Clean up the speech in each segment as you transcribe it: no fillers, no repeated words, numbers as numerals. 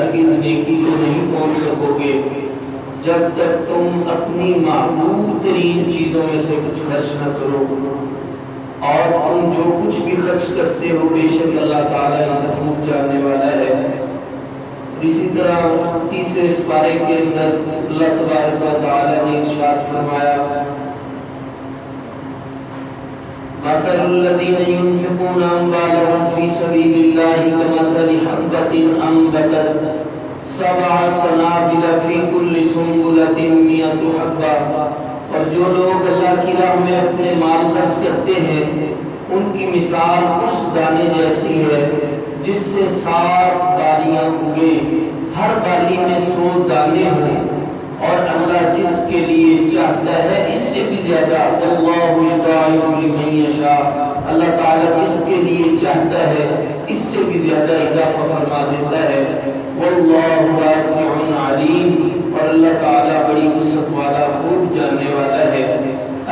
ہرگز نیکی کو نہیں پہنچ سکو گے جب تک تم اپنی محبوب ترین چیزوں میں سے کچھ خرچ نہ کرو، اور تم جو کچھ بھی خرچ کرتے ہو بے شک اللہ تعالیٰ اسے خوب جاننے والا ہے۔ اسی طرح تیسرے پارے کے اندر اللہ تبارک و تعالیٰ نے ارشاد فرمایا مثل الذين ينفقون أموالهم في سبيل الله كمثل حبة أنبتت 7 سنابل في كل سنبلة 100 حبة۔ اور جو لوگ اللہ کی راہ میں اپنے مال خرچ کرتے ہیں ان کی مثال اس دانے جیسی ہے جس سے 7 بالیاں اگے، ہر بالی میں 100 دانے ہوں، اور اللہ جس کے لیے چاہتا ہے اس سے بھی زیادہ، اللہ یضاعف لمن یشاء، اللہ تعالیٰ جس کے لیے چاہتا ہے اس سے بھی زیادہ اضافہ فرما دیتا ہے۔ واللہ واسع علیم، اور اللہ تعالیٰ بڑی وسعت والا خوب جاننے والا ہے۔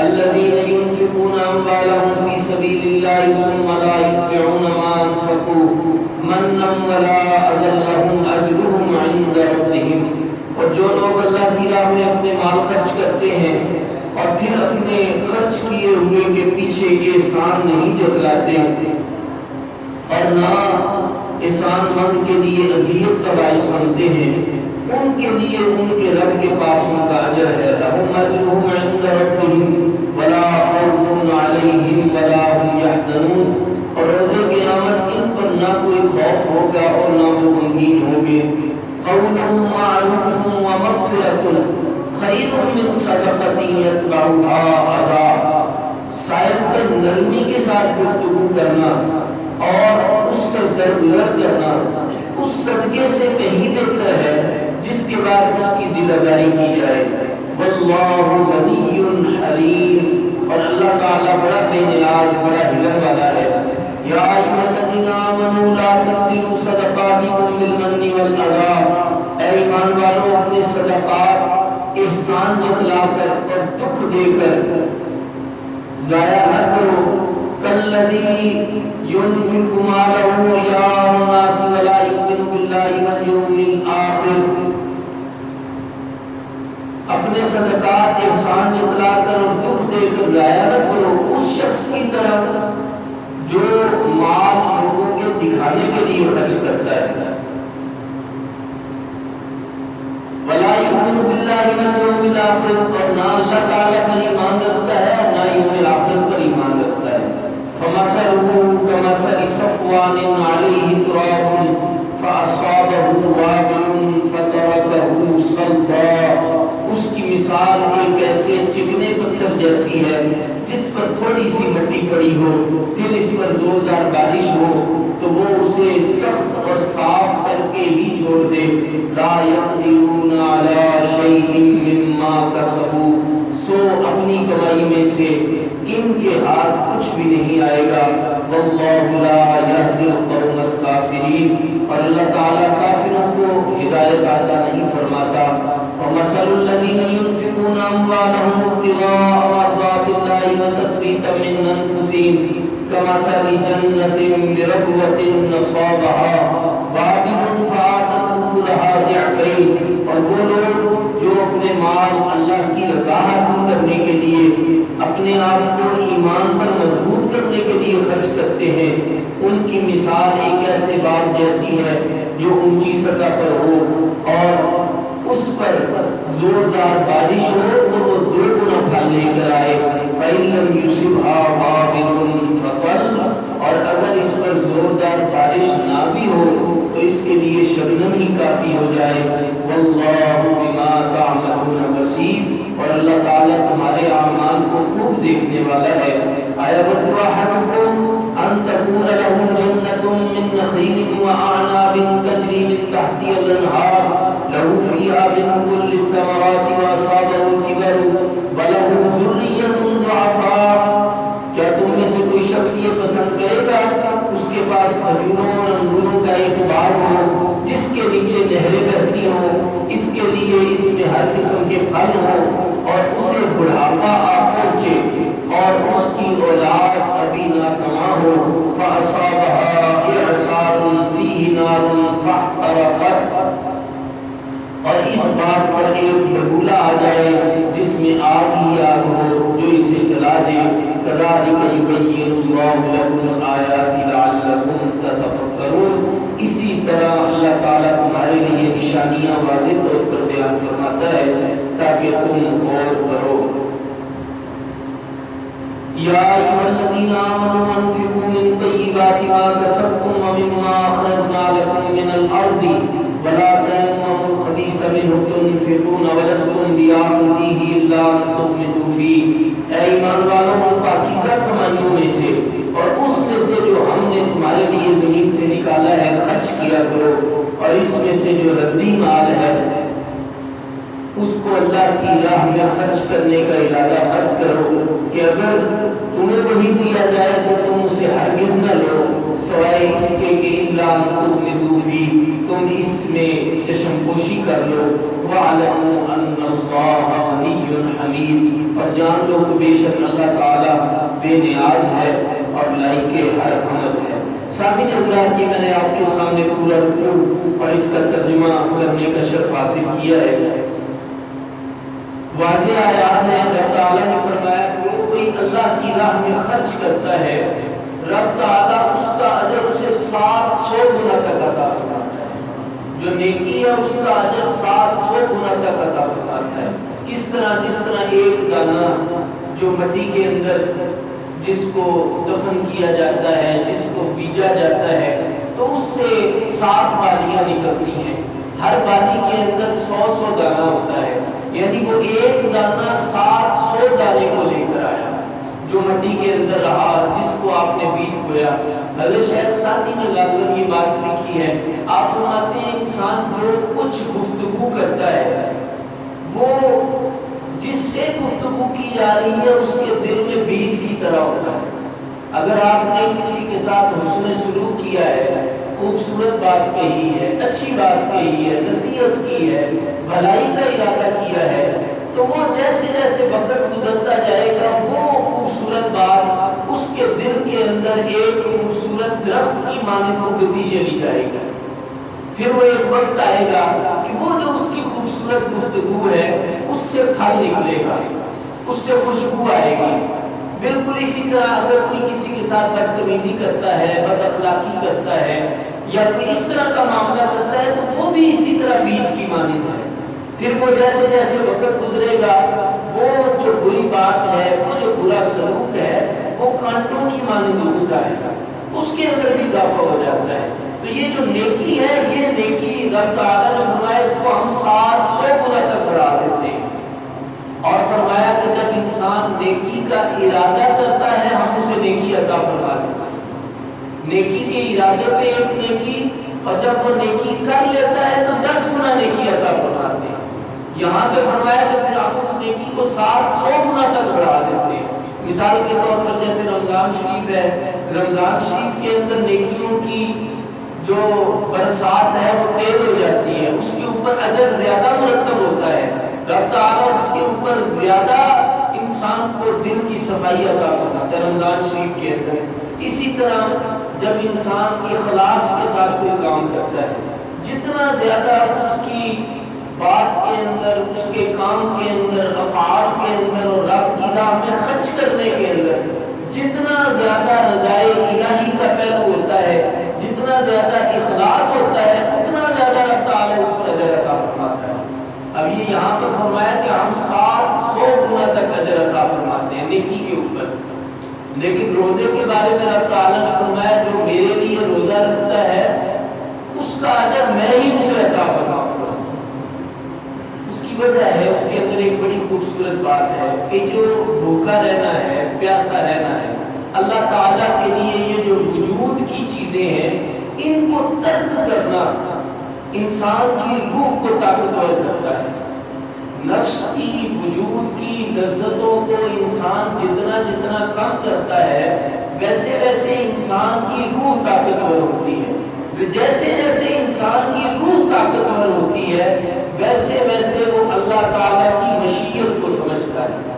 الذین ينفقون اموالهم فی سبیل اللہ ثم لا یتبعون ما انفقوا منا ولا اذى لهم اجرهم عند ربهم۔ اور جو لوگ اللہ کی راہ میں اپنے مال خرچ کرتے ہیں اور پھر اپنے خرچ کیے ہوئے کے پیچھے احسان نہیں جتلاتے اور نہ احسان مند کے لیے اذیت کا باعث بنتے ہیں، ان کے لیے ان کے رب کے پاس ان کا اجر ہے۔ لهم اجرهم عند ربهم ولا خوف عليهم ولا هم يحزنون، اور روز قیامت ان پر نہ کوئی خوف ہوگا اور نہ وہ غمگین ہوں گے۔ قول معروف ومغفرة خیر من صدقة يتبعها أذى، شاید سے نرمی کے ساتھ گفتگو کرنا اور اس سے درگزر کرنا اس صدقے سے کہیں بہتر ہے جس کے بعد اس کی دلداری کی جائے۔ واللہ غنی حلیم، اور اللہ تعالیٰ بڑا بے نیاز بڑا حلم والا ہے۔ یا ایھا الذین آمنوا لا تبطلوا صدقاتکم بالمن والأذى، اے ایمان والو اپنے صدقات احسان جتلا کر اور دکھ دے کر ضائع نہ کرو۔ کالذی ينفق مالہ رئاء الناس ولا یؤمن باللہ والیوم الآخر، اپنے صدقات احسان جتلا کر اور دکھ دے کر ضائع نہ کرو اس شخص کی طرح جو مال لوگوں کے دکھانے کے لیے خرچ کرتا ہے۔ ولا یؤمن باللہ والیوم الآخر، اور نہ اللہ تعالیٰ پر ایمان رکھتا ہے اور نہ یوم آخر پر ایمان رکھتا ہے۔ فمثلہ کمثل صفوان علیہ تراب فأصابہ وابل فترکہ صلدا، اس کی مثال ایک ایسے چکنے پتھر جیسی ہے جس پر تھوڑی سی مٹی پڑی ہو، پھر اس پر زوردار بارش ہو تو وہ اسے سخت اور صاف کر کے ہی چھوڑ دے۔ لا یقدرون علی شیء مما کسبوا، سو اپنی کمائی میں سے ان کے ہاتھ کچھ بھی نہیں آئے گا۔ واللہ لا یہدی القوم الکافرین، اور اللہ تعالیٰ کافروں کو ہدایت عطا نہیں فرماتا۔ ومثل الذین ينفقون اموالهم ابتغاء مرضات اللہ وتثبیتا من انفسهم كمثل جنة بربوة أصابها وابل فآتت أكلها ضعفين، اور وہ لوگ جو اپنے مال اللہ کی رضا حاصل کرنے کے لیے اپنے آپ کو ایمان پر مضبوط کرنے کے لیے خرچ کرتے ہیں، ان کی مثال ایک ایسے باغ جیسی ہے جو اونچی سطح پر ہو اور اس پر زوردار بارش ہو تو وہ 2 گنا پھل لے کر آئے۔ فَإِن لَّمْ يُصِبْهَا وَابِلٌ فَطَلٌّ، اور اگر اس پر زوردار بارش نہ بھی ہو تو اس کے لیے شبنم ہی کافی ہو جائے۔ وَاللَّهُ بِمَا تَعْمَلُونَ بَصِيرٌ، اور اللہ تعالیٰ تمہارے اعمال کو خوب دیکھنے والا ہے۔ أَيَوَدُّ أَحَدُكُمْ أَن تَكُونَ لَهُ جَنَّةٌ مِّن نَخِيلٍ وَأَعْنَابٍ تَجْرِي مِن تَحْتِهَا الْأَنْهَارُ لَهُ فِيهَا مِن كُلِّ الثَّمَرَاتِ وَأَصَابَهُ الْكِبَرُ وَلَهُ ذُرِّيَّةٌ ضُعَفَاءُ، کیا تم میں سے کوئی شخص یہ پسند کرے گا اس کے پاس کھجوروں اور انگوروں کا ایک باغ ہو جس کے نیچے نہریں بہتی ہوں، اس کے لیے اس میں ہر قسم کے پھل ہوں، اور اسے بڑھاپا آ پہنچے اور اس کی اولاد ابھی ناتواں ہو، فَأَصَابَهَا إِعْصَارٌ فِيهِ نَارٌ فَاحْتَرَقَتْ، اور اس بات پر ایک بگولا آ جائے جس میں آگ ہی آگ ہو جو اسے جلا دے۔ کذالک یبین اللہ لکم الآیات لعلکم تتفکرون، اسی طرح اللہ تعالیٰ تمہارے لیے نشانیاں واضح طور پر بیان فرماتا ہے تاکہ تم غور کرو۔ یا ایھا الذین آمنوا انفقوا من طیبات ما کسبتم ومما اخرجنا لکم من الارض ولا تیمموا الخبیث منہ تنفقون ولستم بآخذیہ الا ان تغمضوا فیہ، اے ایمان والوں پاکیزہ کمائیوں میں سے اور اس میں سے جو ہم نے تمہارے لیے زمین سے نکالا ہے خرچ کیا کرو، اور اس میں سے جو ردی مال ہے اس کو اللہ کی راہ میں خرچ کرنے کا ارادہ مت کرو کہ اگر تمہیں وہی دیا جائے تو تم اسے ہرگز نہ لو سوائے اس کے کہ الا ان تغمضوا فیہ، تم اس میں چشم پوشی کر لو۔ وَاعْلَمُوا أَنَّ اللَّهَ غَنِيٌّ حَمِيدٌ، اور جان لو کہ بے شک اللہ تعالیٰ بے نیاز ہے اور لائق ہر حمد ہے۔ سامعین حضرات، یہ میں نے آپ کے سامنے پورا رکوع اور اس کا ترجمہ کرنے کا شرف حاصل کیا ہے۔ واضح آیات ہیں، رب تعالیٰ نے فرمایا جو کوئی اللہ کی راہ میں خرچ کرتا ہے رب تعالیٰ اس کا اجر اسے 700 گنا تک عطا فرماتا ہے۔ جو نیکی ہے اس کا اجر 700 گنا تک عطا فرماتا ہے۔ کس طرح؟ جس طرح ایک دانہ جو مٹی کے اندر جس کو دفن کیا جاتا ہے، جس کو بیجا جاتا ہے تو اس سے 7 بالیاں نکلتی ہیں، ہر بالی کے اندر 100 دانہ ہوتا ہے، یعنی وہ ایک دانہ 700 دانے کو لے کر آیا جو مٹی کے اندر رہا، جس کو آپ نے بیج بویا۔ حضرت شیخ سعدی نے غالباً یہ بات لکھی ہے، آپ فرماتے ہیں انسان جو کچھ گفتگو کرتا ہے وہ جس سے گفتگو کی جا رہی ہے اس کے دل میں بیج کی طرح ہوتا ہے۔ اگر آپ نے کسی کے ساتھ حسن سلوک کیا ہے، خوبصورت بات کہی ہے، اچھی بات کہی ہے، نصیحت کی ہے، بھلائی کا ارادہ کیا ہے، تو وہ جیسے جیسے وقت گزرتا جائے گا وہ خوبصورت بات اس کے دل کے اندر ایک خوبصورت درخت کی مانند اگتی چلی جائے گی۔ پھر وہ ایک وقت آئے گا کہ وہ جو اس کی خوبصورت گفتگو ہے اس سے پھل نکلے گا، اس سے خوشبو آئے گی۔ بالکل اسی طرح اگر کوئی کسی کے ساتھ بدتمیزی کرتا ہے، بد اخلاقی کرتا ہے یا کوئی اس طرح کا معاملہ کرتا ہے تو وہ بھی اسی طرح بیج کی مانند ہے۔ پھر وہ جیسے جیسے وقت گزرے گا وہ جو بری بات ہے، وہ جو برا سلوک ہے وہ کانٹوں کی مانند اگتا ہے، اس کے اندر بھی اضافہ ہو جاتا ہے۔ تو یہ جو نیکی ہے، یہ نیکی رب تعالیٰ نے فرمایا اس کو ہم 700 گنا تک بڑھا دیتے ہیں، اور فرمایا کہ جب انسان نیکی کا ارادہ کرتا ہے ہم اسے نیکی عطا فرما دیتے ہیں۔ نیکی کے ارادے پہ ایک نیکی، اور جب وہ نیکی کر لیتا ہے تو 10 گنا نیکی عطا فرماتے ہیں۔ یہاں پہ فرمایا کہ پھر ہم اس نیکی کو 700 گنا تک بڑھا دیتے ہیں۔ مثال کے طور پر جیسے رمضان شریف ہے، رمضان شریف کے اندر نیکیوں کی جو برسات ہے وہ تیز ہو جاتی ہے، اس کے اوپر اجر زیادہ مرتب ہوتا ہے، رب تعالیٰ اس کے اوپر زیادہ انسان کو دل کی صفائی عطا فرماتا ہے رمضان شریف کے اندر۔ اسی طرح جب انسان اخلاص کے ساتھ کوئی کام کرتا ہے، جتنا زیادہ اس کی بات کے اندر، اس کے کام کے اندر، افعال کے اندر اور رب کی راہ میں خرچ کرنے کے اندر جتنا زیادہ رضائے الہی کا پہلو ہوتا ہے، جتنا زیادہ اخلاص ہوتا ہے، اتنا زیادہ رب تعالیٰ اس پر اجر عطا فرماتا ہے۔ اب یہ یہاں پر فرمایا کہ ہم 700 گنا تک اجر عطا فرماتے ہیں نیکی کے اوپر۔ لیکن روزے کے بارے میں رب تعالیٰ نے فرمایا جو میرے لیے روزہ رکھتا ہے اس کا اجر میں ہی اسے عطا فرماؤں گا۔ اس کی وجہ ہے، اس کے اندر ایک بڑی خوبصورت بات ہے کہ جو بھوکا رہنا ہے، پیاسا رہنا ہے، اللہ تعالیٰ کے لیے یہ جو وجود کی چیزیں ہیں ان کو ترک کرنا انسان کی روح کو طاقتور کرتا ہے۔ نفس کی وجود کی لذتوں کو انسان جتنا جتنا کم کرتا ہے ویسے ویسے انسان کی روح طاقتور ہوتی ہے۔ جیسے جیسے انسان کی روح طاقتور ہوتی ہے ویسے ویسے وہ اللہ تعالیٰ کی مشیت کو سمجھتا ہے،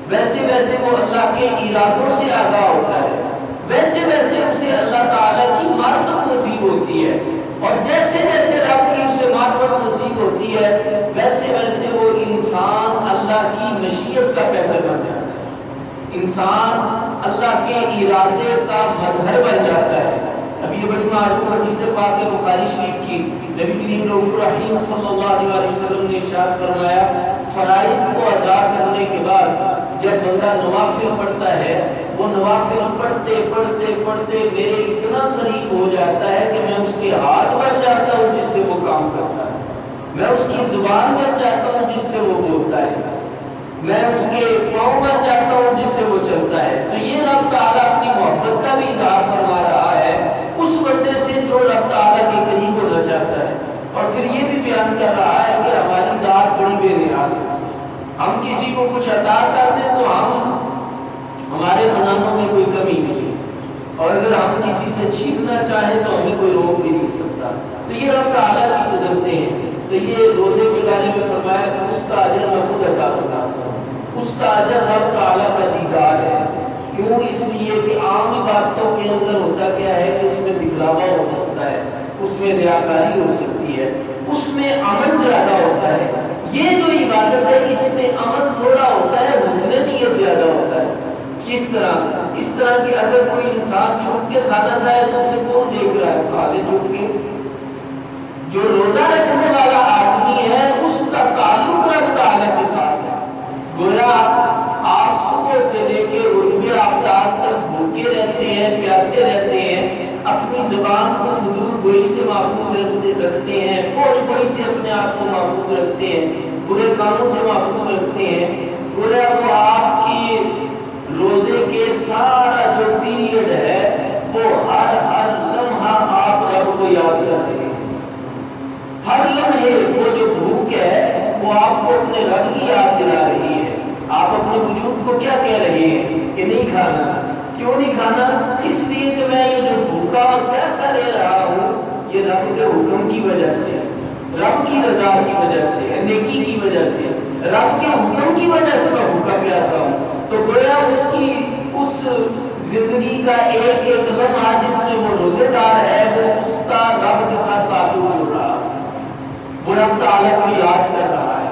ویسے ویسے وہ اللہ کے ارادوں سے آگاہ ہوتا ہے، ویسے ویسے اسے اللہ تعالیٰ کی معرفت نصیب ہوتی ہے، اور جیسے جیسے رب کی اسے معرفت نصیب ہوتی ہے انسان اللہ کے ارادے کا مظہر بن جاتا ہے۔ اب یہ بڑی معروف حدیث پاک ہے بخاری شریف کی، نبی کریم رؤوف الرحیم صلی اللہ علیہ وسلم نے ارشاد فرمایا فرائض کو ادا کرنے کے بعد جب بندہ نوافل پڑھتا ہے وہ نوافل پڑھتے پڑھتے پڑھتے میرے اتنا قریب ہو جاتا ہے کہ میں اس کے ہاتھ بن جاتا ہوں جس سے وہ کام کرتا ہے، میں اس کی زبان بن جاتا ہوں جس سے وہ بولتا ہے، میں اس کے پاؤں بن جاتا ہوں جس سے وہ چلتا ہے۔ تو یہ رب تعالیٰ اپنی محبت کا بھی اظہار فرما رہا ہے اس بندے سے جو رب تعالیٰ کے قریب ہونا چاہتا ہے، اور پھر یہ بھی بیان کر رہا ہے کہ ہماری ذات بڑی بے نیاز ہے، ہم کسی کو کچھ عطا کر دیں تو ہمارے خزانوں میں کوئی کمی نہیں ہے، اور اگر ہم کسی سے چھیننا چاہیں تو ہمیں کوئی روک بھی نہیں سکتا۔ تو یہ رب تعالیٰ کی قدرتیں ہیں۔ تو یہ روزے کے بارے میں فرمایا کہ اس کا اجر میں خود عطا فرماتا ہوں، اس کا اجر رب تعالیٰ کا دیدار ہے۔ کیوں؟ اس لیے کہ عام باتوں کے اندر ہوتا کیا ہے کہ اس میں دکھلاوا ہو سکتا ہے، اس میں ریاکاری ہو سکتی ہے، اس میں عمل زیادہ ہوتا ہے۔ یہ جو عبادت ہے اس میں عمل تھوڑا ہوتا ہے، حسن نیت زیادہ ہوتا ہے۔ کس طرح؟ اس طرح کہ اگر کوئی انسان چھپ کے کھانا چاہے تو اسے کون دیکھ رہا ہے؟ کھا لے چھپ کے۔ جو روزہ رکھنے والا آدمی ہے اس کا تعلق رب تعالیٰ کے ساتھ ہے۔ گویا آپ صبح سے لے کے غروب آفتاب تک بھوکے رہتے ہیں، پیاسے رہتے ہیں، اپنی زبان کو فضول گوئی سے محفوظ رکھتے ہیں، فوج گوئی سے اپنے آپ کو محفوظ رکھتے ہیں، برے کاموں سے محفوظ رکھتے ہیں۔ گویا وہ آپ کی روزے کے سارا جو پیریڈ ہے وہ ہر لمحہ آپ رب کو یاد کر رہے ہیں، ہر لمحے وہ جو بھوک ہے وہ آپ کو اپنے رب کی یاد دلا رہی ہے۔ آپ اپنے وجود کو کیا کہہ رہے ہیں کہ نہیں کھانا؟ کیوں نہیں کھانا؟ اس لیے کہ میں یہ جو بھوکا اور پیسہ لے رہا ہوں یہ رب کے حکم کی وجہ سے ہے، رب کی رضا کی وجہ سے ہے، نیکی کی وجہ سے ہے، رب کے حکم کی وجہ سے میں بھوکا پیاسا ہوں۔ تو گویا اس زندگی کا ایک ایک لمحہ جس میں وہ روزے دار ہے وہ اس کا رب کے ساتھ تعلق جوڑ رہا ہے، وہ رب تعالیٰ کو یاد کر رہا ہے،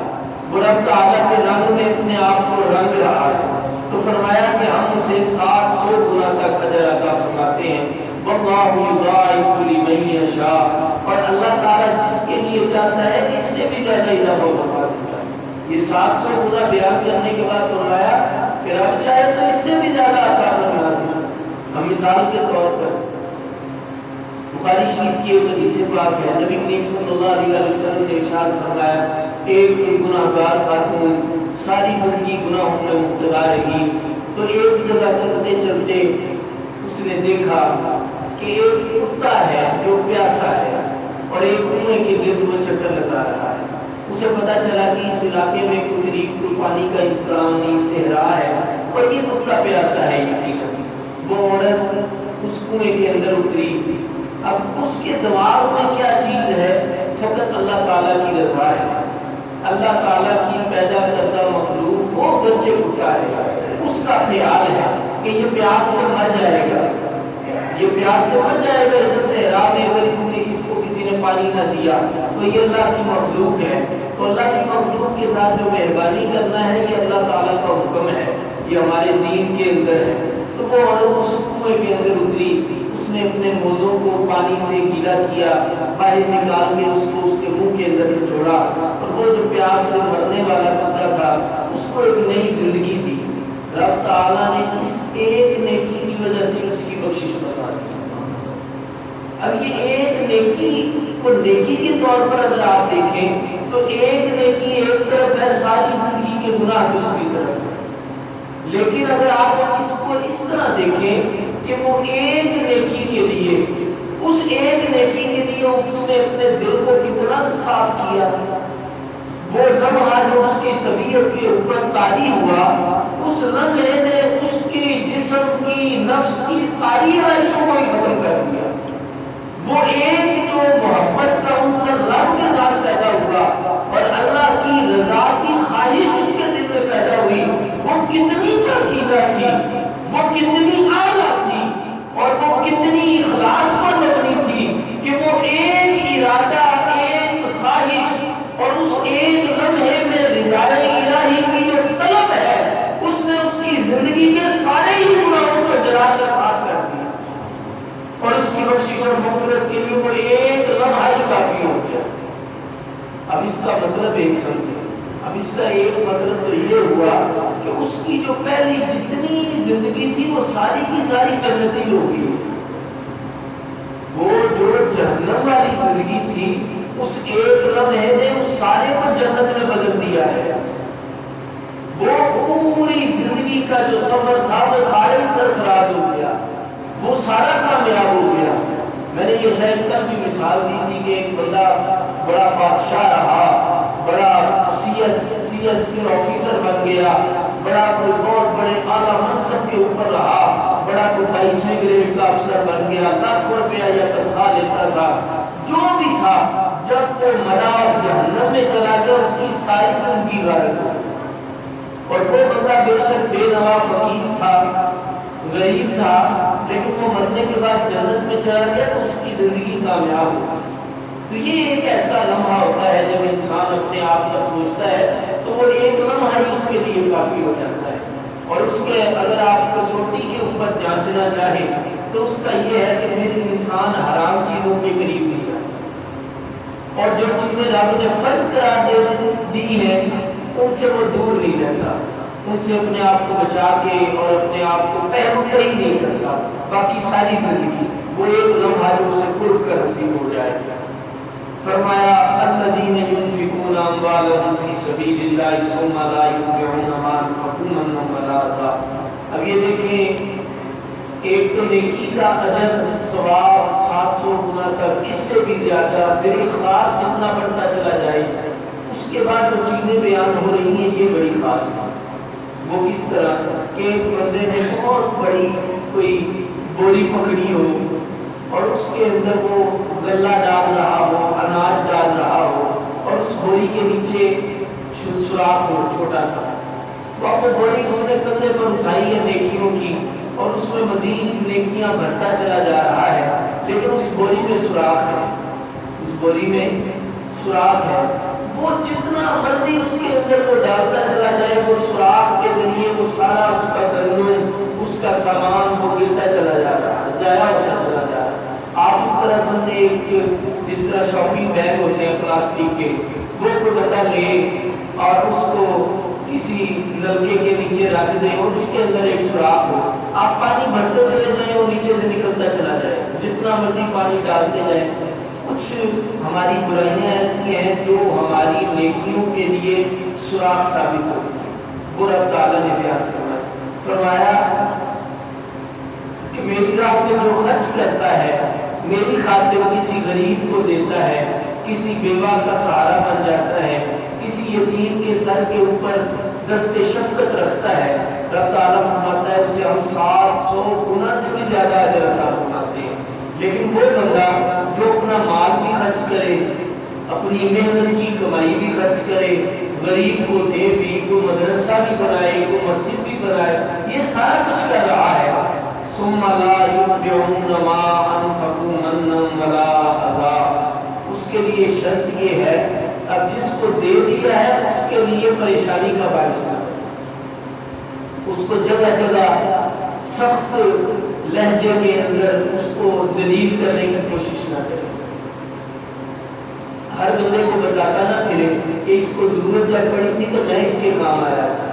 وہ رب تعالیٰ کے رنگ میں اپنے آپ کو رنگ رہا ہے۔ تو فرمایا کہ ہم اسے 700 گنا تک اجر عطا فرماتے ہیں۔ واللہ یضاعف لمن یشاء، اور اللہ تعالیٰ جس کے لیے چاہتا ہے اس سے بھی زیادہ اضافہ فرما دیتا ہے۔ یہ 700 گنا بیان کرنے کے بعد فرمایا کہ رب چاہے تو اس سے بھی زیادہ عطا فرما دے۔ ہم مثال کے طور پر بخاری شریف کی ایک حدیث پاک ہے، نبی کریم صلی اللہ علیہ وسلم نے ارشاد فرمایا ایک گناہگار خاتون ساری زندگی گناہوں میں مبتلا رہی، تو ایک جگہ چلتے چلتے اس نے دیکھا کہ ایک کتا ہے جو پیاسا ہے اور ایک کنویں کے گرد وہ چکر لگا رہا ہے۔ اسے پتا چلا کہ اس علاقے میں کوئی قریب کوئی پانی کا انتظام نہیں، صحرا ہے اور یہ کتا پیاسا ہے یقیناً۔ وہ عورت اس کنویں کے اندر اتری، اب اس کے دماغ میں کیا چیز ہے؟ فقط اللہ تعالیٰ کی رضا ہے، اللہ تعالیٰ کی پیدا کردہ مخلوق وہ گرچہ کتا ہے، اس کا خیال ہے کہ یہ پیاس سے مر جائے گا، یہ پیاس سے مر جائے گا ادھر صحرا میں، اگر اس کو کسی نے پانی نہ دیا تو یہ اللہ کی مخلوق ہے۔ تو اللہ کی مخلوق کے ساتھ جو مہربانی کرنا ہے یہ اللہ تعالیٰ کا حکم ہے، یہ ہمارے دین کے اندر ہے۔ تو وہ عورت اس کنویں کے اندر اتری، اس نے اپنے موزوں کو پانی سے گیلا کیا، باہر نکال کے اس کو اس کے منہ کے اندر نچوڑا، اور وہ جو پیاس سے مرنے والا کتا تھا اس کو ایک نئی زندگی دی۔ رب تعالیٰ نے اس ایک نیکی کی وجہ سے اس کی بخشش بتا دی۔ اب یہ ایک نیکی کو نیکی کے طور پر اگر آپ دیکھیں تو ایک نیکی ایک طرف ہے، ساری زندگی کے گناہ دوسری طرف ہے۔ لیکن اگر آپ اس کو اس طرح دیکھیں کہ وہ ایک نیکی کے لیے، اس ایک نیکی کے لیے اس نے اپنے دل کو کتنا صاف کیا، وہ لمحہ جو اس کی طبیعت کے اوپر طاری ہوا، اس لمحے نے اس کی جسم کی نفس کی ساری آرائشوں کو ہی ختم کر دیا۔ وہ ایک جو محبت کا عنصر رب کے ساتھ پیدا ہوا اور اللہ کی رضا کی خواہش اس کے دل میں پیدا ہوئی، وہ کتنی پاکیزہ تھی، وہ کتنی اعلیٰ تھی، اور وہ کتنی اخلاص پر مبنی تھی کہ وہ ایک ارادہ، ایک خواہش اور اس ایک لمحے میں رضا الہی کی جو طلب ہے اس نے اس کی زندگی کے بخشش اور مغفرت کے لیے وہ ایک لمحہ ہی کافی ہو گیا۔ اب اس کا مطلب ایک سمجھے، اب اس کا ایک مطلب تو یہ ہوا کہ اس کی جو پہلی جتنی زندگی تھی وہ ساری کی ساری جنتی ہو گئی۔ وہ جو جہنم والی زندگی تھی اس ایک لمحے نے اس سارے کو جنت میں بدل دیا ہے۔ وہ پوری زندگی کا جو سفر تھا وہ سارا ہی سرفراز ہو گیا، وہ سارا کامیاب ہو گیا۔ میں نے یہ شاید کل بھی مثال دی تھی کہ ایک بندہ بڑا بادشاہ رہا، بڑا سی ایس پی آفیسر بن گیا، بڑا کوئی بہت بڑے اعلیٰ منصب کے اوپر رہا، بڑا کوئی 22ویں گریڈ کا افسر بن گیا، لاکھوں روپیہ یا تنخواہ لیتا تھا، جو بھی تھا، جب وہ مرا اور جہنم میں چلا گیا اس کی ساری زندگی غارت ہو گئی۔ اور وہ بندہ بے شک بے نوا فقیر تھا، غریب تھا، لیکن وہ مرنے کے بعد جنت میں چلا گیا تو اس کی زندگی کامیاب ہو گئی۔ تو یہ ایک ایسا لمحہ ہوتا ہے جب انسان اپنے آپ کا سوچتا ہے تو وہ ایک لمحہ ہی اس کے لیے کافی ہو جاتا ہے۔ اور اس کے اگر آپ کسوٹی کے اوپر جانچنا چاہیں تو اس کا یہ ہے کہ میرے انسان حرام چیزوں کے قریب نہیں جاتا، اور جو چیزیں رب نے فرض قرار دی ہیں ان سے وہ دور نہیں رہتا، ان سے اپنے آپ کو بچا کے اور اپنے آپ کو پہلوتا ہی نہیں کرتا۔ باقی ساری زندگی وہ ایک لمحہ جو اسے قرب کر نصیب ہو جائے۔ فرمایا الذین ينفقون اموالهم فی سبیل اللہ ثم لا یتبعون ما انفقوا منا ولا اذى۔ اب یہ دیکھیں، ایک تو نیکی کا اجر ثواب 700 گنا تک، اس سے بھی زیادہ پھر اخلاص جتنا بڑھتا چلا جائے۔ اس کے بعد جو چیزیں بیان ہو رہی ہیں یہ بڑی خاص ہے۔ وہ کس طرح کہ ایک بندے نے بہت بڑی کوئی بوری پکڑی ہو اور اس کے اندر وہ غلہ ڈال رہا ہو، اناج ڈال رہا ہو، اور اس بوری کے نیچے سوراخ ہو چھوٹا سا، وہ بوری اس نے کندھے پر اٹھائی ہے نیکیوں کی، اور اس میں مزید نیکیاں بھرتا چلا جا رہا ہے، لیکن اس بوری میں سوراخ ہے، اس بوری میں سوراخ ہے۔ وہ جتنا مرضی اس کے اندر وہ ڈالتا چلا جائے، وہ سوراخ کے ذریعے وہ سارا اس کا گندم، اس کا سامان وہ گرتا چلا جا رہا ہے، ضائع ہوتا چلا جا رہا ہے۔ آپ اس طرح سمجھیں ایک جس طرح شاپنگ بیگ ہوتے ہیں پلاسٹک کے، وہ کوئی بندہ لے اور اس کو کسی نلکے کے نیچے رکھ دے اور اس کے اندر ایک سوراخ ہو، آپ پانی بھرتے چلے جائیں وہ نیچے سے نکلتا چلا جائے، جتنا مرضی پانی ڈالتے جائیں۔ کچھ ہماری برائیاں ایسی ہیں جو ہماری نیکیوں کے لیے سوراخ ثابت ہوتی ہیں، وہ رب تعالیٰ نے بیان فرمایا کہ میری راہ میں جو خرچ کرتا ہے، میری خاطر کسی غریب کو دیتا ہے، کسی بیوہ کا سہارا بن جاتا ہے، کسی یتیم کے سر کے اوپر دست شفقت رکھتا ہے، رب تعالیٰ فرماتا ہے اسے ہم 700 گنا سے بھی زیادہ اجر عطا فرماتے ہیں۔ لیکن وہ بندہ جو اپنا مال بھی خرچ کرے، اپنی محنت کی کمائی بھی خرچ کرے، غریب کو دے بھی، کوئی مدرسہ بھی بنائے، کوئی مسجد بھی بنائے، یہ سارا کچھ کر رہا ہے، ثم لا یتبعون ما انفقوا منا ولا اذى، اس کے لیے شرط یہ ہے اب جس کو دے دیا ہے اس کے لیے پریشانی کا باعث نہ اس کو جگہ جگہ سخت لہجے کے اندر اس کو ذلیل کرنے کی کوشش نہ کرے، ہر بندے کو بتاتا نہ پھرے کہ اس کو ضرورت جب پڑی تھی تو میں اس کے کام آیا تھا۔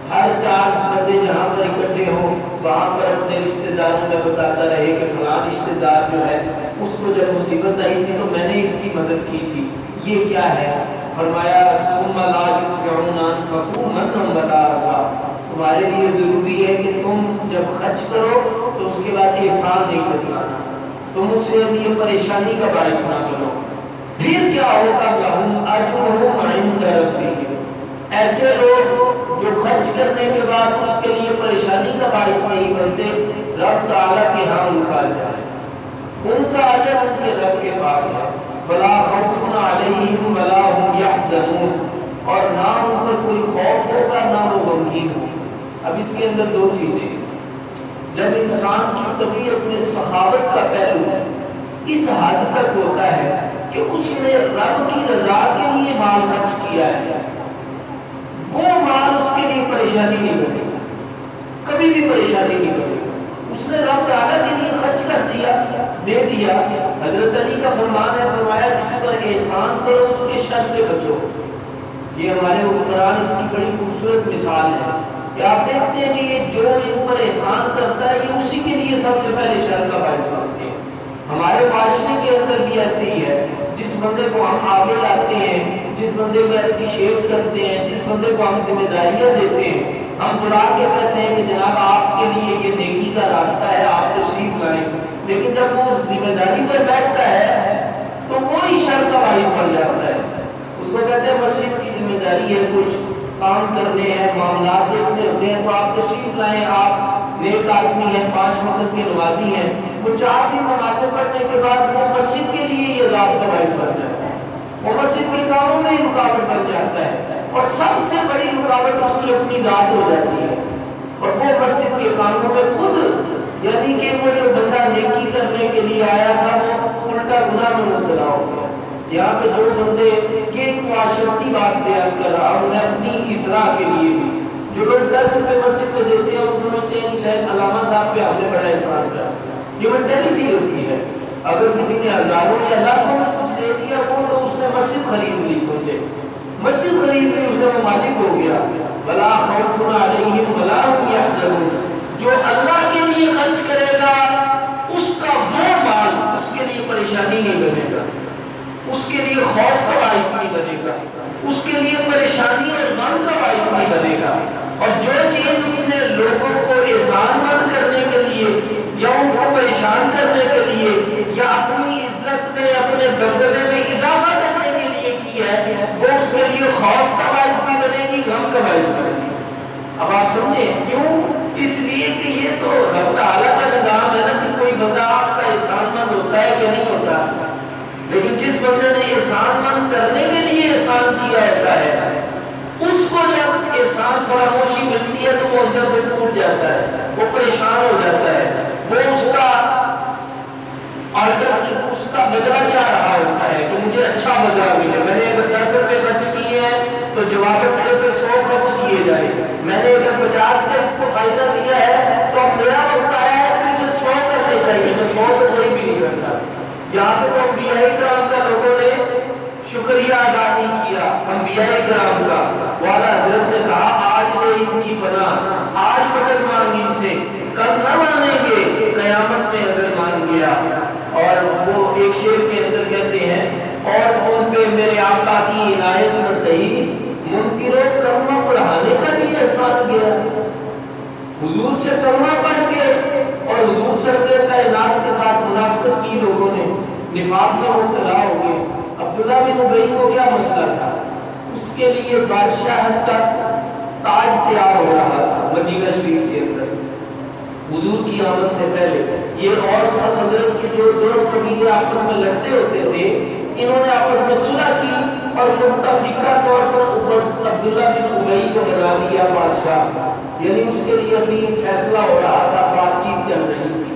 ہر 4 بندے جہاں پر اکٹھے ہوں وہاں پر اپنے رشتہ داروں میں بتاتا رہے کہ فلاں رشتہ دار جو ہے اس کو جب مصیبت آئی تھی تو میں نے اس کی مدد کی تھی۔ یہ کیا ہے؟ فرمایا ثم لا یتبعون ما انفقوا منا ولا اذى، تمہارے لیے ضروری ہے کہ تم جب خرچ کرو تو اس کے بعد احسان نہیں جتلانا، تم اس کے لیے پریشانی کا باعث نہ بنو۔ پھر کیا ہوگا؟ لہم اجرہم عند ربہم، ایسے لوگ جو خرچ کرنے کے بعد اس کے لیے پریشانی کا باعث نہیں بنتے، رب تعالیٰ کے ہاں ان کا اجر ہے، ان کا اجر ان کے رب کے پاس ہے۔ ولا خوف علیہم ولا هم یحزنون، اور نہ ان پر کوئی خوف ہوگا نہ وہ غمگین ہوگا۔ اب اس کے اندر 2 چیزیں، جب انسان کی طبیعت میں سخاوت کا پہلو اس حد تک ہوتا ہے کہ اس نے رب کی رضا کے لیے مال خرچ کیا ہے، وہ مال اس کے لیے پریشانی نہیں بنے گا، کبھی بھی پریشانی نہیں بنے گا، اس نے رب تعالیٰ کے لیے خرچ کر دیا، کرو، اس کے شر سے بچو۔ یہ ہمارے حکمران اس کی بڑی خوبصورت مثال ہے کہ آپ دیکھتے ہیں کہ یہ جو ان پر احسان کرتا ہے یہ اسی کے لیے سب سے پہلے شر کا باعث بنتے ہیں۔ ہمارے معاشرے کے اندر بھی ایسے ہی ہے، جس بندے کو ہم آگے لاتے ہیں، جس بندے کو اپریشیٹ کرتے ہیں، جس بندے کو ہم ذمہ داریاں دیتے ہیں، ہم بلا کے کہتے ہیں کہ جناب آپ کے لیے یہ نیکی کا راستہ ہے، آپ تشریف لائیں، لیکن جب وہ ذمہ داری پر بیٹھتا ہے تو وہی شر کا باعث بن جاتا ہے۔ اس کو کہتے ہیں مسجد کی ذمہ داری ہے، کچھ کام کرنے ہیں، معاملات دیکھنے ہوتے ہیں، تو آپ تشریف لائیں، آپ نیک آدمی ہیں، 5 وقت کے نمازی ہیں، وہ 4 دن نمازیں پڑھنے کے بعد وہ مسجد کے لیے یہ عذاب کا باعث بن جاتا ہے، وہ مسجد کے کاموں میں رکاوٹ بن جاتا ہے، اور سب سے بڑی رکاوٹ اس کی اپنی ذات ہو جاتی ہے، اور وہ مسجد کے کاموں میں خود، یعنی کہ وہ جو بندہ نیکی کرنے کے لیے آیا تھا وہ الٹا گناہ میں مبتلا ہو گیا۔ یہاں پہ جو بندے کی ایک معاشرتی بات بیان کر رہا ہوں میں اپنی اصلاح کے لیے بھی، جو لوگ 10 روپے مسجد میں دیتے ہیں وہ سمجھتے ہیں کہ شاید علامہ صاحب پہ ہم نے بڑا احسان کیا، یہ مینٹیلٹی ہوتی ہے۔ اگر کسی نے ہزاروں یا لاکھوں میں کچھ دے دیا وہ تو اس نے مسجد خرید لی، سمجھے مسجد خرید لی، اس نے وہ مالک ہو گیا۔ ولا خوف علیہم ولا هم یحزنون، جو اللہ کے لیے خرچ کرے گا اس کا وہ مال اس کے لیے پریشانی نہیں بنے گا، اس کے لیے خوف کا باعث نہیں بنے گا، اس کے لیے پریشانی اور غم کا باعث نہیں بنے گا، اور جو چیز اس نے لوگوں کو احسان مند کرنے کے لیے یا ان کو پریشان کرنے کے لیے یا اپنی عزت میں اپنے دبدبے میں اضافہ کرنے کے لیے کی ہے وہ اس کے لیے خوف کا باعث بھی بنے گی، غم کا باعث بنے گی۔ اب آپ سمجھیں کیوں؟ اس لیے کہ یہ تو رب تعالیٰ کا نظام ہے نا کہ کوئی بندہ آپ کا احسان مند ہوتا ہے کہ نہیں ہوتا، لیکن جس بندے نے احسان مند کرنے کے لیے احسان کیا ہوتا ہے اس کو جب احسان فراموشی ملتی ہے تو وہ اندر سے ٹوٹ جاتا ہے، وہ پریشان ہو جاتا ہے، وہ اس کا بدلہ چاہ رہا ہوتا ہے کہ مجھے اچھا بدلہ ملے۔ میں نے اگر 10 روپے خرچ کیے ہیں تو جواب میرے پہ 100 خرچ کیے جائے، میں نے اگر 50 کا اس کو فائدہ دیا ہے تو اب میرا وقت آیا ہے تو اسے 100 کرنے چاہیے، میں 100 تو کوئی بھی نہیں کرتا۔ یہاں پہ تو انبیاء کرام کا لوگوں نے شکریہ ادا نہیں کیا، انبیاء کرام کا۔ والا حضرت نے کہا آج لے ان کی پناہ، آج مدد مانگی ان سے، کل نہ مانیں گے، قیامت میں اگر مان گیا۔ اور وہ ایک شعر کے اندر کہتے ہیں اور ان پہ میرے آقا کی عنایت نہ صحیح، منکر کلمہ پڑھانے کا بھی احسان گیا۔ حضور سے کلمہ پڑھ کے اور حضور سرور کائنات کے ساتھ منافقت کی لوگوں نے، نفاق میں مبتلا ہو گئے۔ عبداللہ بن ابی کو کیا مسئلہ تھا؟ اس کے لیے بادشاہت کا تاج تیار ہو رہا تھا مدینہ شریف کے اندر حضور کی آمد سے پہلے۔ یہ اور حضرت کے جو دونوں قبیلے آپس میں لڑتے ہوتے تھے، انہوں نے آپس میں صلح کی اور متفقہ طور پر عبداللہ بن ابی کو بنا دیا بادشاہ، یعنی اس کے لیے ابھی فیصلہ ہو رہا تھا، بات چیت چل رہی تھی۔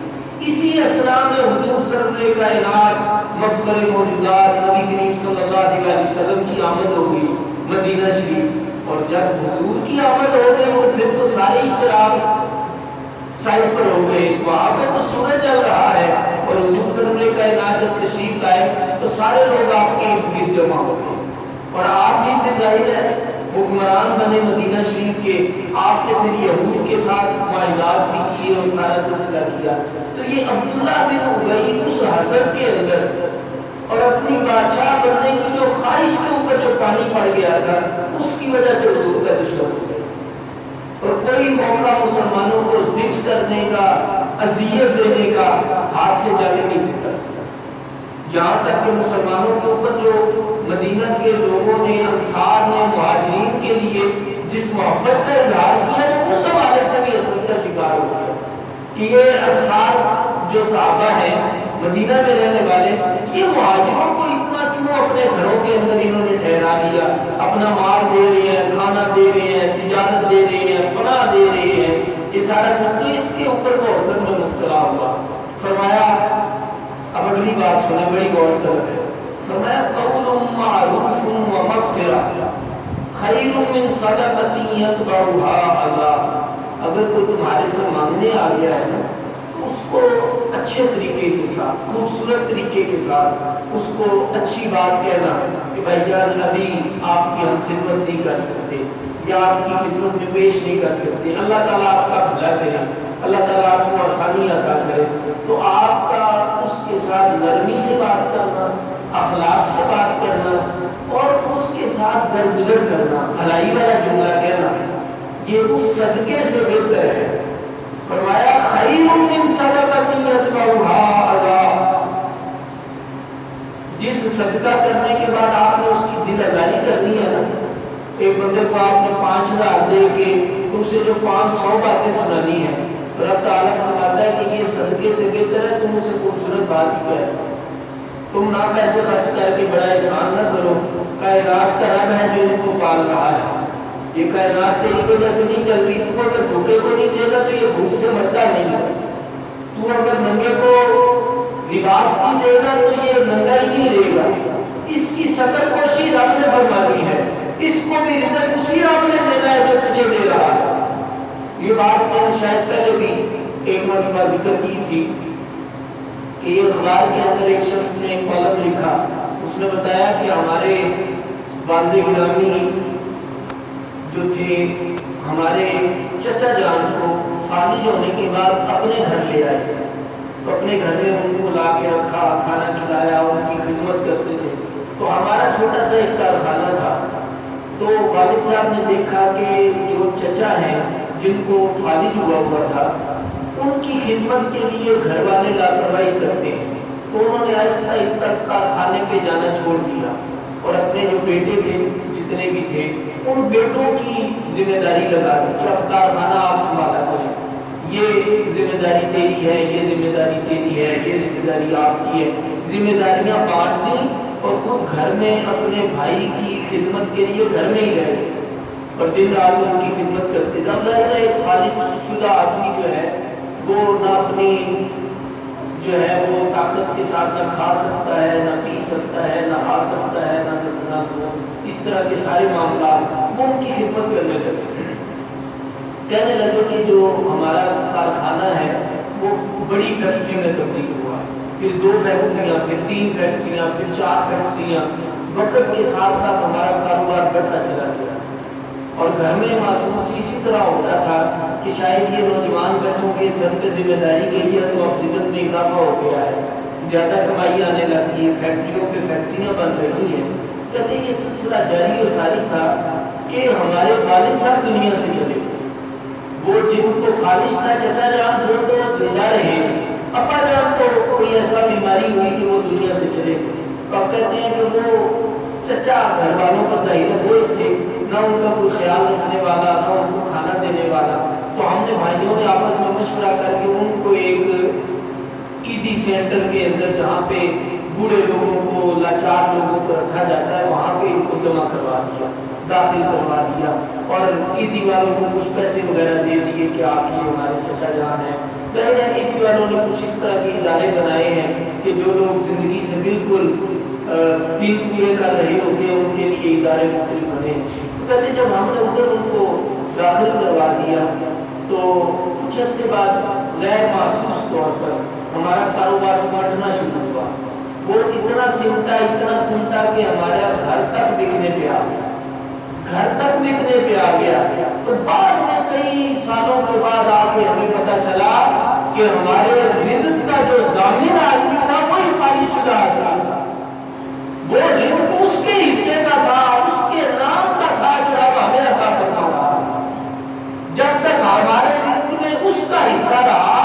اسی اسلام میں حضور سرور کائنات مفخر موجودات نبی کریم صلی اللہ علیہ وسلم کی آمد ہو گئی مدینہ شریف، اور جب حضور کی آمد ہو گئی تو پھر تو سارے ہی چراغ سائڈ پر ہو گئے، وہاں پہ تو سورج جل رہا ہے، اور حضور سرور کائنات جب تشریف لائے تو سارے لوگ آپ کے ارد گرد جمع ہو گئے، اور آپ بھی پھر ظاہر ہے حکمران بنے مدینہ شریف کے، آپ نے پھر یہود کے ساتھ معاہدات بھی کیے اور سارا سلسلہ کیا۔ تو یہ عبداللہ بن ابی اس حسد کے اندر اور اپنی بادشاہ بننے کی جو خواہش کے اوپر جو پانی پڑ گیا تھا اس کی وجہ سے حضور کا دشمن ہو گیا، اور کوئی موقع مسلمانوں کو زج کرنے کا، اذیت دینے کا ہاتھ سے جانے نہیں دیتا۔ یہاں تک کہ مسلمانوں کے اوپر جو مدینہ کے لوگوں نے، انصار نے، مہاجرین کے لیے جس محبت کا اظہار کیا وہ اس حوالے سے بھی اثر کا شکار ہو گیا کہ یہ انصار جو صحابہ ہیں مدینہ میں رہنے والے، یہ مہاجروں کو اتنا کیوں اپنے گھروں کے اندر انہوں نے ٹھہرا لیا، اپنا مال دے رہے ہیں، کھانا دے رہے ہیں، تجارت دے رہے ہیں، پناہ دے رہے ہیں، یہ سارا کچھ اس کے اوپر وہ حسن میں مبتلا ہوا۔ فرمایا اب اگلی بات سنیں، بڑی غور طلب ہے، فرمایا قول معروف و مغفرہ خیر من صدقۃ یتبعها اذى، اگر کوئی تمہارے سے مانگنے آ گیا ہے نا تو اس کو اچھے طریقے کے ساتھ، خوبصورت طریقے کے ساتھ اس کو اچھی بات کہنا کہ بھائی جان ابھی آپ کی ہم خدمت نہیں کر سکتے یا آپ کی خدمت میں پیش نہیں کر سکتے، اللہ تعالیٰ آپ کا بھلا کرے، اللہ تعالیٰ آپ کو آسانی عطا کرے، تو آپ کا اس کے ساتھ نرمی سے بات کرنا، اخلاق سے بات کرنا اور اس کے ساتھ درگزر کرنا، بھلائی والا جملہ کہنا، یہ اس صدقے سے بہتر ہے۔ فرمایا خیر من صدقۃ یتبعها اذی، جس صدقہ کرنے کے بعد آپ نے اس کی دل آزاری کرنی ہے نا، ایک بندے کو آپ نے 5,000 دے کے تم سے جو 500 باتیں سنانی ہے، تو رب تعالیٰ فرماتا ہے کہ یہ صدقے سے بہتر ہے تم اسے خوبصورت بات ہی کہہ، تم نہ پیسے خرچ کر کے بڑا احسان نہ کرو، کائنات کا رب ہے جو ان کو پال رہا ہے، یہ کائنات تیری وجہ سے نہیں چل رہی، تو اگر بھوکے کو نہیں دے گا تو یہ بھوک سے مرتا نہیں ہے، تو اگر ننگے کو لباس نہیں دے گا تو یہ ننگا ہی نہیں رہے گا، اس کی سطر پوشی رب نے فرمانی ہے، اس کو بھی رزق اسی رب نے دینا ہے جو تجھے دے رہا ہے۔ یہ بات میں نے شاید پہلے بھی ایک مرتبہ ذکر کی تھی کہ یہ اخبار کے اندر ایک شخص نے ایک کالم لکھا، اس نے بتایا کہ ہمارے والد گرامی جو تھے ہمارے چچا جان کو فالج ہونے کے بعد اپنے گھر لے آئے تھے، تو اپنے گھر میں ان کو لا کے رکھا، کھانا کھلایا، ان کی خدمت کرتے تھے، تو ہمارا چھوٹا سا ایک کارخانہ تھا، تو والد صاحب نے دیکھا کہ جو چچا ہیں جن کو فالج ہوا تھا ان کی خدمت کے لیے گھر والے لاپرواہی کرتے ہیں، تو انہوں نے آہستہ آہستہ کارخانے پہ جانا چھوڑ دیا اور اپنے جو بیٹے تھے جتنے بھی تھے ان بیٹوں کی ذمہ داری لگا دی کہ اب کارخانہ آپ سنبھالا کریں، یہ ذمہ داری تیری ہے، یہ ذمہ داری تیری ہے، یہ ذمہ داری آپ کی ہے، ذمہ داریاں بانٹ دیں اور خود گھر میں اپنے بھائی کی خدمت کے لیے گھر میں ہی رہ گئے اور دن رات ان کی خدمت کرتے تھے۔ اب ظاہر ہے ایک فالج شدہ آدمی جو ہے وہ نہ اپنی جو ہے وہ طاقت کے ساتھ نہ کھا سکتا ہے، نہ پی سکتا ہے، نہ آ سکتا ہے، نہ اس طرح کے سارے معاملات وہ ان کی خدمت کرنے لگے، کہنے لگے کہ جو ہمارا کارخانہ ہے وہ بڑی فیکٹری میں تبدیل ہوا، پھر 2 فیکٹریاں، پھر 3 فیکٹریاں، پھر 4 فیکٹریاں، وقت کے ساتھ ساتھ ہمارا کاروبار بڑھتا چلا گیا اور گھر میں محسوس اسی طرح ہوتا تھا کہ شاید یہ نوجوان بچوں کے سر پہ ذمہ داری گئی ہے تو اب عزت میں اضافہ ہو گیا ہے، زیادہ کمائی آنے لگی ہے، فیکٹریوں پہ فیکٹریاں بن رہی ہیں۔ کہتے یہ سلسلہ جاری و ساری تھا کہ ہمارے والد صاحب دنیا سے چلے گئے، وہ جن کو فالج تھا چچا جان وہ تو زندہ رہے، ابا جان کو کوئی ایسا بیماری ہوئی کہ وہ دنیا سے چلے گئے، اب کہتے ہیں کہ وہ چچا گھر والوں پر ظاہر بوجھ تھے، نہ ان کا کوئی خیال رکھنے والا، نہ ان کو کھانا دینے والا، تو ہم نے بھائیوں نے آپس میں مشورہ کر کے ان کو ایک عیدی سینٹر کے اندر جہاں پہ بوڑھے لوگوں کو، لاچار لوگوں کو رکھا جاتا ہے وہاں پہ ان کو جمع کروا دیا، داخل کروا دیا اور عیدی والوں کو کچھ پیسے وغیرہ دے دیے کہ آپ یہ ہمارے چچا جان ہیں۔ عیدی والوں نے کچھ اس طرح کے ادارے بنائے ہیں کہ جو لوگ زندگی سے بالکل دن پورے کر رہے ہوتے ہیں ان کے لیے ادارے مختلف بنے ہیں۔ کہتے جب ہم نے ادھر ان کو داخل کروا دیا تو کچھ عرصے بعد غیر محسوس طور پر ہمارا کاروبار سمٹنا شروع ہوا، وہ اتنا سمٹا کہ ہمارا گھر تک بکنے پہ آ گیا، تو بعد میں کئی سالوں کے بعد آ کے ہمیں پتہ چلا کہ ہمارے رزق کا جو ضامن آدمی تھا وہی فالج شدہ آدمی تھا، وہ رزق اس کے حصے کا تھا، اس کے نام کا تھا جو اب ہمیں عطا کرنا رہا، جب تک ہمارے رزق میں اس کا حصہ رہا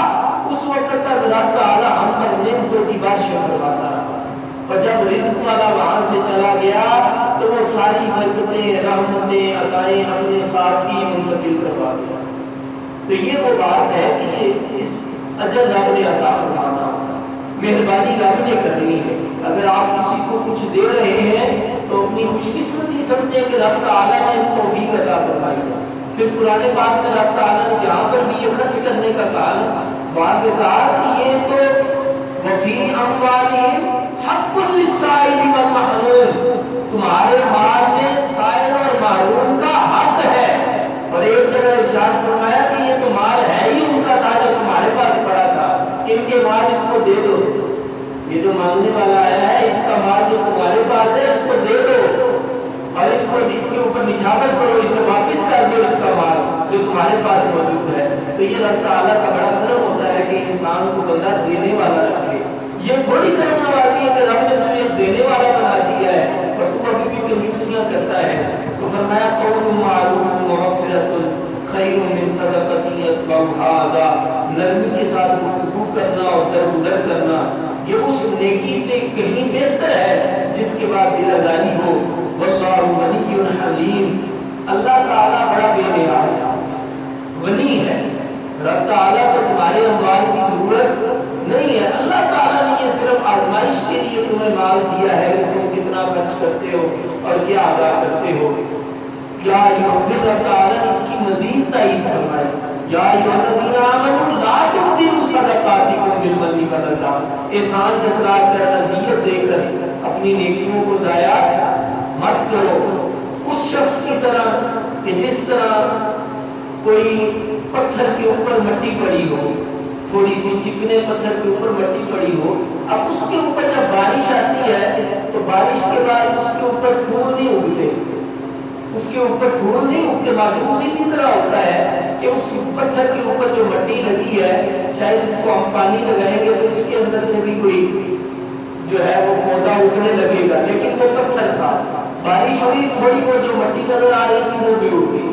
اس وقت تک رب تعالی ہم پر نعمتوں کی بارشیں فرماتا رہا، اور جب رزق والا وہاں سے چلا گیا تو وہ ساری برکتیں، رحمتیں، عطائیں اپنے ساتھ ہی منتقل کروا دیا۔ تو یہ وہ بات ہے کہ اس اجر رب نے عطا فرمانا، مہربانی رب نے کرنی ہے۔ اگر آپ کسی کو کچھ دے رہے ہیں تو اپنی خوش قسمتی سمجھیں کہ رب تعالیٰ نے توفیق عطا فرمائی ہے۔ پھر قرآن پاک میں رب تعالیٰ نے جہاں پر بھی یہ خرچ کرنے کا بات کہا کہ یہ تو وفی اموالہم حق للسائل والمحروم، تمہارے مال میں سائل اور محروم کا حق ہے، اور ایک جگہ ارشاد فرمایا کہ یہ تو مال ہے ہی ان کا تھا جو تمہارے پاس پڑا تھا، ان کے مال ان کو دے دو، یہ جو مانگنے والا آیا ہے اس کا ہمارے پاس موجود ہے، تو یہ اللہ تعالیٰ کا بڑا کرم ہوتا ہے کہ انسان کو بندہ دینے والا رکھے۔ یہ تھوڑی کرم نوازی ہے کہ رب نے تجھے دینے والا بنا دیا ہے اور تو ابھی بھی کنجوسیاں کرتا ہے۔ تو فرمایا قول معروف ومغفرۃ خیر من صدقۃ یتبعها اذی، نرمی کے ساتھ گفتگو کرنا اور درگزر کرنا یہ اس نیکی سے کہیں بہتر ہے جس کے بعد دل آزاری ہو۔ واللہ غنی حلیم، اللہ تعالیٰ بڑا بے نیاز ہے، غنی ہے۔ رب تعالیٰ کو تمہارے اموال کی ضرورت نہیں ہے، اللہ تعالیٰ نے یہ صرف آزمائش کے لیے تمہیں مال دیا ہے کہ تم کتنا خرچ کرتے ہو اور کیا ادا کرتے ہو۔ یا پھر رب تعالیٰ نے اس کی مزید تائید فرمائی، یا ایھا الذین آمنوا لا تبطلوا صدقاتکم بالمن والأذی، احسان جتلا کر اذیت دے کر اپنی نیکیوں کو ضائع مت کرو، اس شخص کی طرح کہ جس طرح کوئی پتھر کے اوپر مٹی پڑی ہو، تھوڑی سی چکنے پتھر کے اوپر مٹی پڑی ہو، اب اس کے اوپر جب بارش آتی ہے تو بارش کے بعد اس کے اوپر پھول نہیں اگتے، اس کے اوپر پھول نہیں اگتے، محسوس ہی کی طرح ہوتا ہے کہ اس پتھر کے اوپر جو مٹی لگی ہے شاید اس کو ہم پانی لگائیں گے تو اس کے اندر سے بھی کوئی جو ہے وہ پودا اگنے لگے گا، لیکن وہ پتھر تھا، بارش ہوئی تھوڑی وہ جو مٹی نظر آ رہی تھی وہ بھی اگ گئی،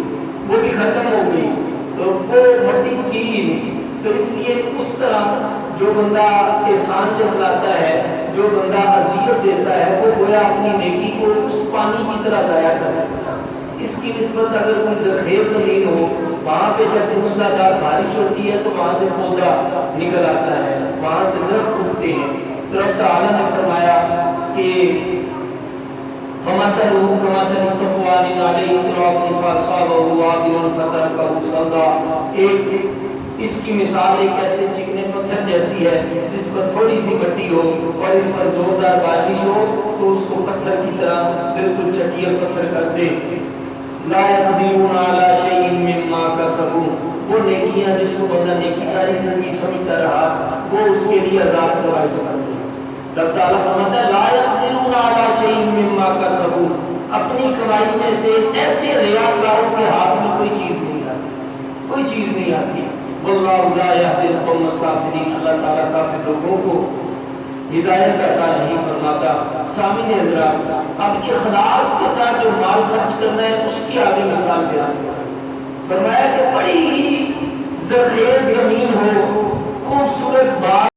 وہ بھی ختم ہو گئی، تو وہ مٹی تھی ہی نہیں۔ تو اس لیے اس طرح جو بندہ احسان جتلاتا ہے، جو بندہ اذیت دیتا ہے، وہ گویا اپنی نیکی کو اس پانی کی طرح ضائع کر دیتا ہے۔ اس کی نسبت اگر کوئی زرخیز زمین ہو، وہاں پہ جب موسلادھار بارش ہوتی ہے تو وہاں سے پودا نکل آتا ہے، وہاں سے درخت اگتے ہیں۔ تو رب تعالیٰ نے فرمایا کہ فَمَثَلُهُ كَمَثَلِ صَفْوَانٍ عَلَيْهِ تُرَابٌ فَأَصَابَهُ وَابِلٌ فَتَرَكَهُ صَلْدًا، اس کی مثال ایک ایسے چکنے پتھر جیسی ہے جس پر تھوڑی سی مٹی ہو اور اس پر زوردار بارش ہو تو اس کو پتھر کی طرح بالکل چٹیا پتھر کر دے۔ لا يقدرون على شيء مما كسبوا، وہ نیکیاں جس کو بندہ نیکی ساری زندگی سمجھتا رہا وہ اس کے لیے عذاب کا باعث بن گئی۔ رب تعالیٰ فرماتا ہے لا يقدرون على شيء مما كسبوا، اپنی کمائی میں سے ایسے ریاکاروں کے ہاتھ میں کوئی چیز نہیں آتی، کوئی چیز نہیں آتی۔ واللہ لا يهدي القوم الكافرین، اللہ تعالیٰ کافر لوگوں کو ہدایت عطا نہیں فرماتا۔ سامعین حضرات، اب اخلاص کے ساتھ جو مال خرچ کرنا ہے اس کی آگے مثال بیان فرمایا کہ بڑی ہی زرخیز زمین ہو، خوبصورت باغ